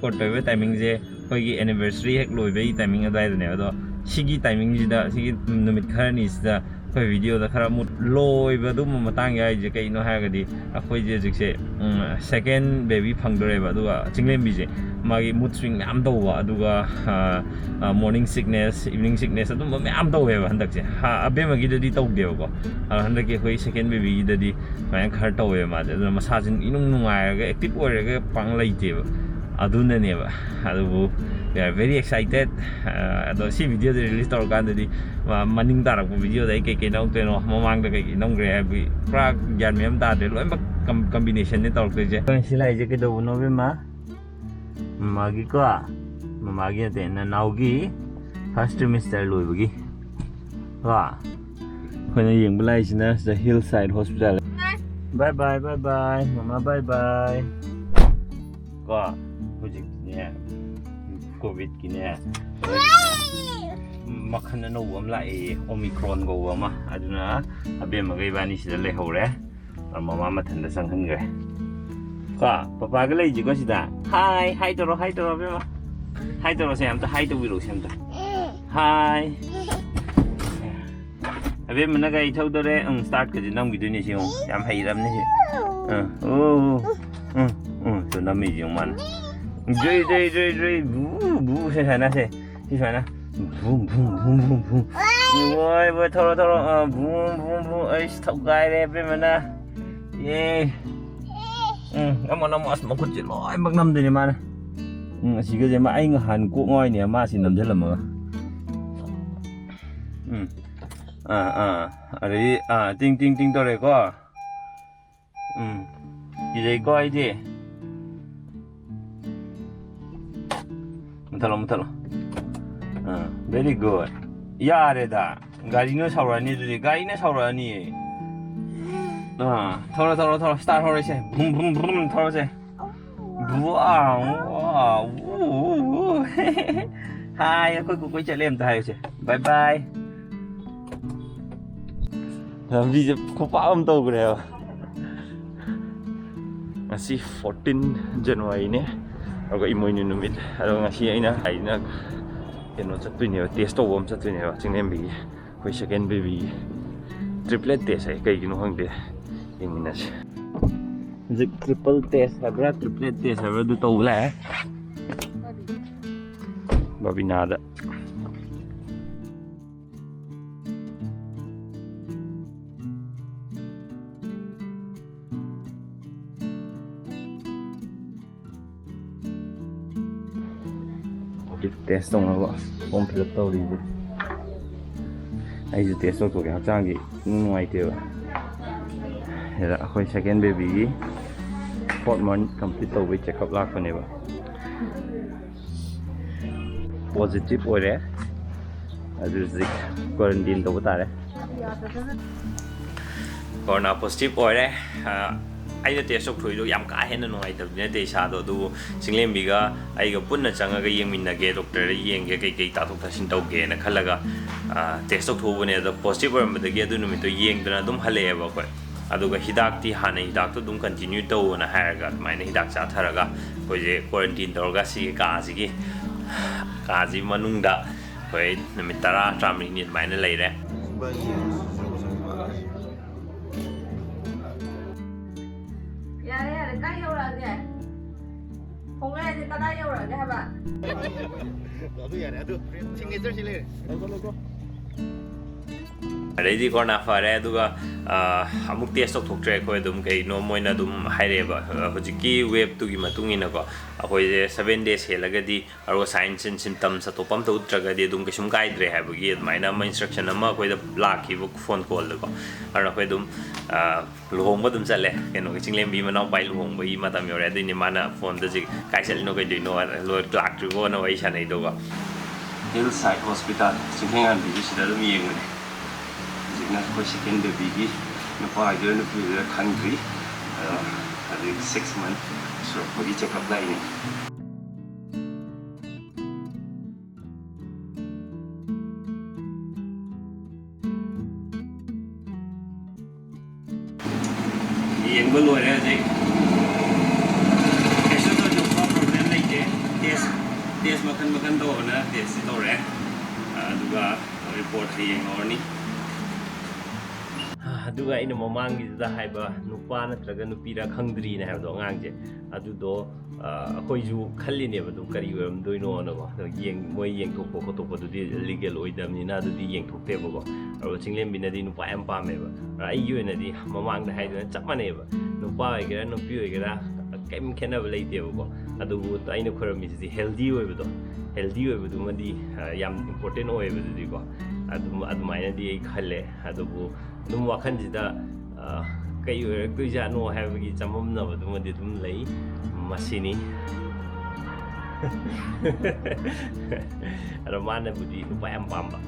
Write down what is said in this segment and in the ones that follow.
record toive timing je koi anniversary hek loibe timing adai ne ado sigi timing jida sigi numit kharani sida koi video da khara mut loiba dum matang ya je kai no ha ga di akoi je jikse second baby phangdore ba duga chinglem bi je magi mood swing am do wa duga morning sickness evening sickness adum me am do we ba handak je ha abe magi da di tau de ko handak ke koi second baby da di mai khar tau we ma de masa jin inung nungai ga active ore ga pang lai je aduna ne ba adu we are very excited ado si video de release tor kan di maning tarak video dai ke nong te no mamang da ke nong gre bi pra gyan mem ta de loi ba combination ne tor ke je silai je ke do no be ma magi ko magi te na naugi first trimester loi bagi wa khoi yeng bulai sina the hillside hospital bye bye mama bye bye ko hujik ne covid kine makhan no wam lai omicron go wama aduna abe magai bani sida le hore mama mathan da sanghan gre ka papa ga lai ji ko sida hi toro be ma hi toro se am ta hi to wiru sem ta hi abe mana ga ithau dore start ka ji nam gi duni si yam hai ram ni si so nam mi ji man Dre, boo, say Hannah, say, he's Hannah. Boom, boy, Toro, boom, I stop guy every minute. Yay. I'm on a moss, Mokuchilo, I'm Magnum de man. She goes in my hand, go on near Mass in the Delamo. Ting, Dore, go. Is a go idea. Mutalo. Very good. Yareda. Garino Saurani to the Gaina Saurani. Toro, start horse. Boom, Torse. Wow. Hi, I could go with your bye bye. Visit Kopam Dogrel. I see 14 January. Ako imoy ni numit. Ano nga siya ina ay nag sa tuyo test to sa tuyo singem bi ko second baby triplet test ay kay ginuhang de yung minas. The triple test habra triplet test habra do to wala babi nada. Test xong rồi không phải tàu đi ai giờ test xong rồi học trang gì ngoài tiêu thế là khôi second baby 4 month complete tàu với check up last phần này ba positive rồi đấy rồi dịch quarantine tàu ta đấy còn là positive rồi đấy ai test xong rồi yam ka hen no ai tập ne te sa do du singlem biga ai ga punna changa ga yeng min na ge doctor yeng ge kai ta thok thasin tau ge na khalaga test xong thu ne da positive ma da ge du no mi to yeng da dum hale ba ko adu ga hidak ti hana hidak to dum continue to na ha ga mai na hidak cha tharaga ko je quarantine tor ga si ka ji manung da ko mi tara tramri ni mai na lai re đã yêu rồi kìa. Không nghe thì ta đã yêu rồi kìa bạn. Đó tôi vậy được. Xin nghe xin lên. Go. Đấy thì còn là phải đấy, đúng không? Mục tiêu sốc thuộc trẻ coi đúng cái nó mới là đúng hay đấy bà. Hồi cái web tụi cái mà tụi người nó có, hồi 7 days hết là cái đi, rồi signs and symptoms at topam tụt ra cái đi đúng cái sum guide đấy hay bởi vì máy nằm instruction nằm coi là block cái phone call được có, rồi coi đúng luhong ba đúng sẽ lẽ, cái nó cái chính lên vì mà nó bay luhong bởi vì mà tầm nhiều đấy thì mà nó phone đó gì cái sẽ nó cái gì nó rồi block rồi có nó vậy sao này đâu có. Hillside Hospital, chính hàng ăn bị gì đó đúng nhiều người. Now, second baby, no father, no country, 6 months, so we check up line. Yang belum ada sih. Esok tu jumpa problem lagi. makan tawna test tawre aduga report hiyeng awni aduga ina mamangi da haiba nupa natraga nupira khangdri na habdo angangje adudo akoiju khallini ba du kari oram doino na ko yeng moi yeng thokko khotokko du legal oidamni na du yeng thokte ba ko aro chinglem binadi nupa am pa me ba ai yu na di mamang da haidona chap mane ba nupa oigera nupi oigera kem khenaba leite ba ko adubu aina khorami si healthy oibado healthy oibadu madi yam important oibadu di ko adumai di ai khalle adubu dum wakhan jida kai oir tuja no habagi chamam na badu madi dum lei masini ramana budi nupa am pamba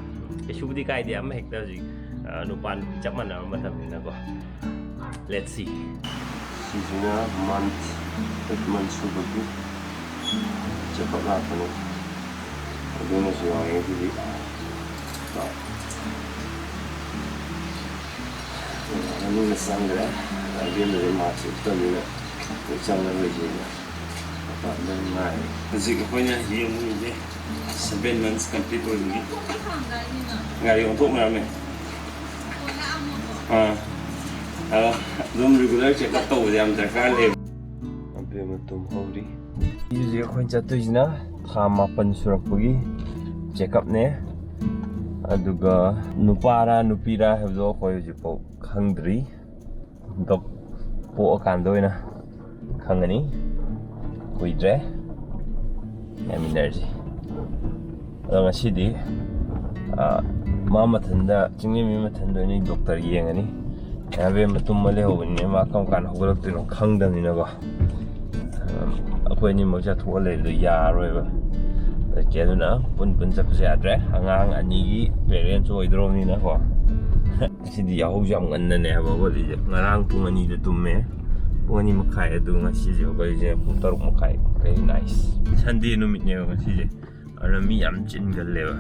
kesubudi kai dia am hekta ji nupan chamana matam na ko let's see seasonnya month subagi cepat lah penuh ada nasi orang yang jadi ini nesang dah lagi dari masuk terminal macam mana begini apa dan maiZik punya yang ini 7 months complete already ngari untuk mana room regular check up tau jam darkar le ambil matum hori ini aku yang jatuh jina thama pan surakpagi check up ne aduga nupara nupira hebdo khoi jipo khangdri dok po kan doina khangani kuidre energy anga sidi mama thanda chingni mi ma thando ni doctor yengani yabe matum male hobni ma kam kan hogolak tino khangdani na ba akhoi ni mo cha thole lu ya roi ba ke na pun chap se adre angang ani gi parents oidro ni na ko sidi yahu jam ngan ne ba bo di ngarang pung ani de tumme pung ani makai adu ngasi je ko je pung taruk makai very nice sunday numit ne ngasi je ara mi yam chin gal le ba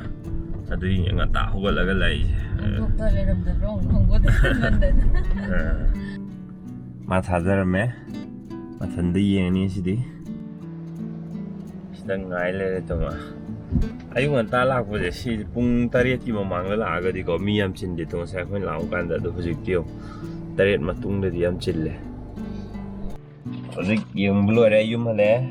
adu yi nga ta hogol aga lai doctor le ram da rong khongbo de mandan ma thadar me ma thandi yeng ni sidi sidang ngai le to ma ayung an ta lak bo je si pung 8 ki mamang la ga di ko mi yam chin de to sa khoi lau kan da do hojik tio 8 matung de yam chin le hojik yung blo re yum hale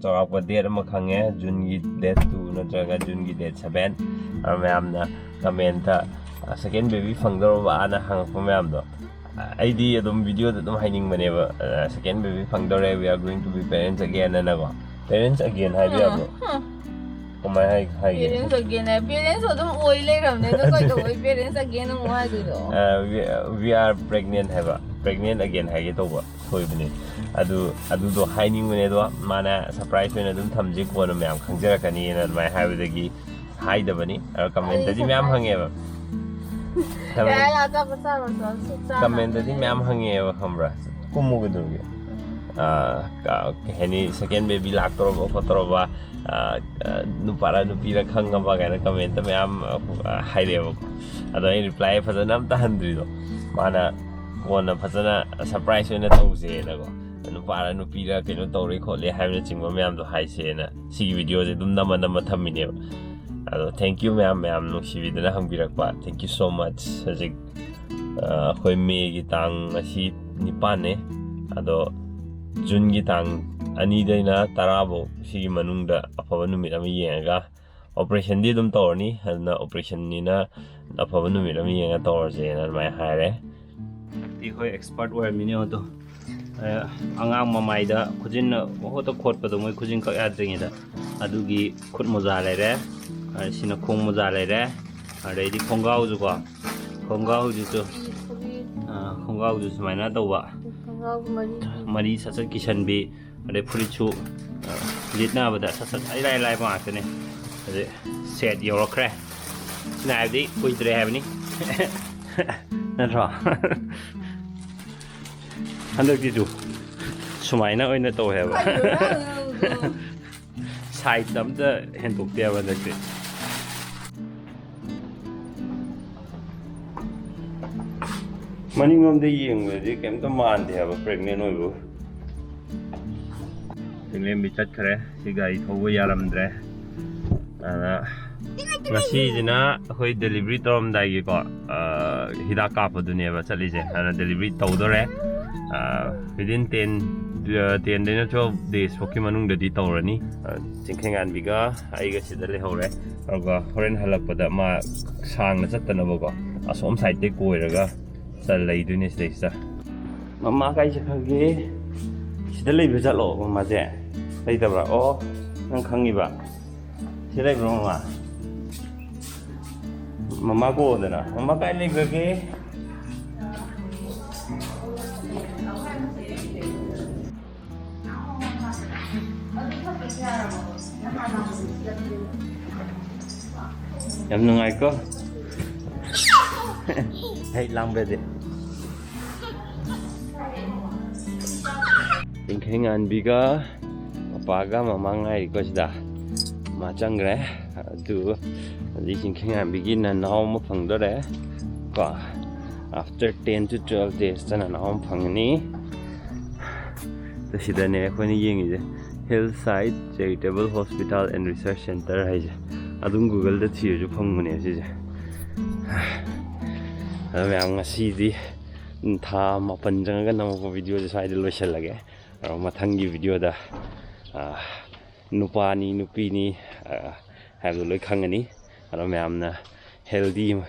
chawak pa der ma khange jun gi date 2 na jaga jun gi date 7 amam na comment ta second baby phangdor ba ana hang pa mam do ID adum video da dum haining mane ba second baby phangdor we are going to be parents again na go parents again hai bia bo komai hai parents again parents adum oi le ram ne to koi to oi parents again mo ha du do we are pregnant hai ba pregnant again hai ge to ba thoi bani adu do haining mane do mana surprise me adum thamji ko na myam khangjara kani na mai hai ba gi hai da bani comment da di myam hange ba ya ta pa sa so comment da di myam hange ba khamra kumu ge do ge heni second baby lak toro ba toro ba nupara nupira khanga ba ga comment me am haire ba ado ai reply phajana am ta handri do mana kona phajana surprise na tause na go nupara nupira keno tore khole haibna chingba me am do haise na si video je dum nama thamine ado thank you ma'am no si video na hangbirak pa thank you so much hajik khoi me gi tang asi nipan ne ado Jun gi tang ani daina tarabo si manungda afaba numit ami yenga operation di dum torni na operation ni na afaba numit ami yenga tor je na mai haire ti khoi expert wa mini to angang mamai da khujin na ho to khot pa do moi khujin ka ya dringi da adugi khut moza le re sina khong moza le re are di khongau ju ko khongau ju to khongau ju smai na to ba mari sasat kisan bi ade phurichu litna bada sasat ai lai ba ta ne ade set yo kre na di pui tre ha ni na tro handok di ju sumai na oina to ha ba sai dam da hen tok dia ba da ke Maning de yeng de kem to man de ha pregnant oi bu Tinglem bi chat khare si gai thobu yaram dre Ngasiजना akhoi delivery toramdai ko hidak kapaduneba chalise ana delivery tawdore within 10 đến 12 days pokki manung da di tawrani chingkhengan biga aiga sida le hore arga horen halakpada ma sang na chattana bago asom side te koiraga sal leidune sida mama kai chakhage sida leibe jalo mama je leidabra o nang khangi ba sida bro mama mama ko dana mama kai leibage Em nungay ko. Hey lang bede. Tingkhengan biga papaga mamangai ko sida. Machangre du di tingkhengan bigin na naw mo phangdore ko after 10 to 12 days tan naw phangni to sida ne ko ni yeng je Hillside Charitable Hospital and Research Center hai adum Google da thiru phangmune si je am ngasi di tha mapan janga na ko video je sai de loisal lage mathangi video da nupa ni nupi ni ha lo loi khangani aro myam na healthy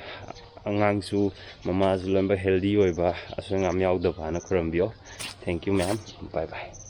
angang su mama su lamba healthy oiba asungam yaw da bana khurambio thank you ma'am bye bye